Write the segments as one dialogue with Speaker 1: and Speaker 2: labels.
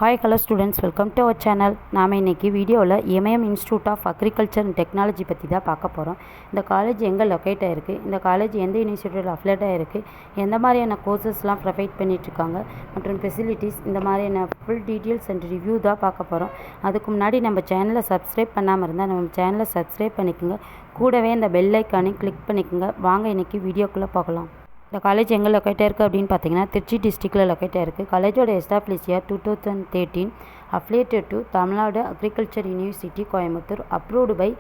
Speaker 1: Hi, hello students, welcome to our channel. நாம இன்னைக்கு வீடியோவில் MIM institute of agriculture and technology பற்றி தான் பார்க்க போகிறோம். இந்த காலேஜ் எங்கே லொக்கேட் ஆகிருக்கு, இந்த காலேஜ் எந்த யூனிவர்சிட்டியில் அஃபிலேட் ஆகிருக்கு, எந்த மாதிரியான கோர்சஸ்லாம் ப்ரொவைட் பண்ணிகிட்ருக்காங்க மற்றும் ஃபெசிலிட்டிஸ், இந்த மாதிரியான ஃபுல் டீட்டெயில்ஸ் அண்ட் ரிவ்யூ தான் பார்க்க போகிறோம். அதுக்கு முன்னாடி நம்ம சேனலை சப்ஸ்கிரைப் பண்ணாமல் இருந்தால் நம்ம சேனலை சப்ஸ்கிரைப் பண்ணிக்கோங்க. கூடவே இந்த பெல் ஐக்கானையும் கிளிக் பண்ணிக்கோங்க. வாங்க இன்றைக்கி வீடியோக்குள்ளே பார்க்கலாம். இந்த காலேஜ் எங்கே லொக்கேட் ஆயிருக்கு அப்படின்னு பார்த்தீங்கன்னா திருச்சி டிஸ்ட்ரிக்டில் லொக்கேட் ஆயிருக்கு. காலேஜோட establish year 2013, affiliated to Tamil Nadu agriculture university Coimbatore, approved by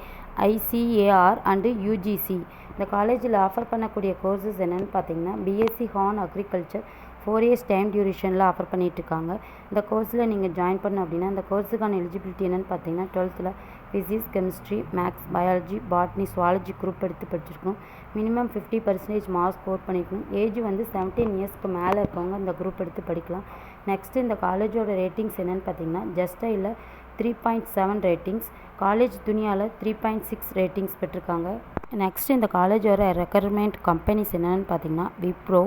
Speaker 1: ICAR and UGC. இந்த காலேஜில் ஆஃபர் பண்ணக்கூடிய கோர்சஸ் என்னென்னு பார்த்தீங்கன்னா பிஎஸ்சி ஹார்ன் அக்ரிகல்ச்சர் 4 இயர்ஸ் டைம் டியூரேஷனில் ஆஃபர் பண்ணிகிட்ருக்காங்க. இந்த கோர்ஸில் நீங்கள் ஜாயின் பண்ணோம் அப்படின்னா இந்த கோர்ஸுக்கான எலிஜிபிலிட்டி என்னென்னு பார்த்தீங்கன்னா 12th physics, chemistry, maths, biology, botany, zoology group எடுத்து படிச்சிருக்கணும். மினிமம் 50% மார்க்ஸ் ஸ்கோர் பண்ணிக்கணும். ஏஜ் வந்து 17 இயர்ஸ்க்கு மேலே இருக்கவங்க இந்த குரூப் எடுத்து படிக்கலாம். நெக்ஸ்ட்டு இந்த காலேஜோட ரேட்டிங்ஸ் என்னென்னு பார்த்தீங்கன்னா ஜஸ்டையில் 3.7 ரேட்டிங்ஸ், காலேஜ் துனியாவில் 3.6 ரேட்டிங்ஸ் பெற்றிருக்காங்க. நெக்ஸ்ட் இந்த காலேஜோட ரெக்யர்மெண்ட் கம்பெனிஸ் என்னென்னு பார்த்தீங்கன்னா Wipro,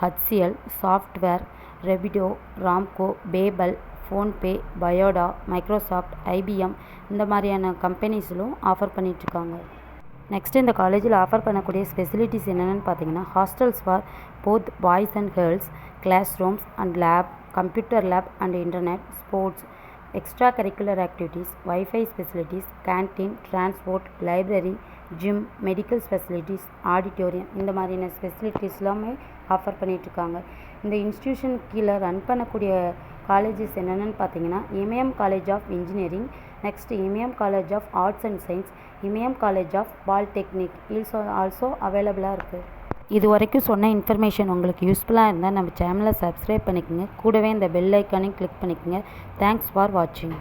Speaker 1: HCL, software, Rapido, Ramco, PayPal, PhonePe, பயோடா, மைக்ரோசாஃப்ட், IBM இந்த மாதிரியான கம்பெனிஸிலும் ஆஃபர் பண்ணிகிட்ருக்காங்க. நெக்ஸ்ட் இந்த காலேஜில் ஆஃபர் பண்ணக்கூடிய ஃபெசிலிட்டிஸ் என்னென்னு பார்த்தீங்கன்னா hostels for both boys and girls, class rooms and lab, computer lab and internet, sports, extra curricular activities, wifi facilities, canteen, transport, library, gym, medical facilities, auditorium இந்த மாதிரியான facilities எல்லாமே offer பண்ணிகிட்ருக்காங்க. இந்த institution கீழே run பண்ணக்கூடிய colleges என்னென்னு பார்த்தீங்கன்னா MAM college of engineering, next MAM college of arts and science, MAM college of polytechnic also அவைலபிளாக இருக்குது. இது வரைக்கும் சொன்ன இன்ஃபர்மேஷன் உங்களுக்கு யூஸ்ஃபுல்லாக இருந்தால் நம்ம சேனலை சப்ஸ்கிரைப் பண்ணிக்கோங்க. கூடவே இந்த பெல் ஐக்கானையும் கிளிக் பண்ணிக்கோங்க. தேங்க்ஸ் ஃபார் வாட்சிங்.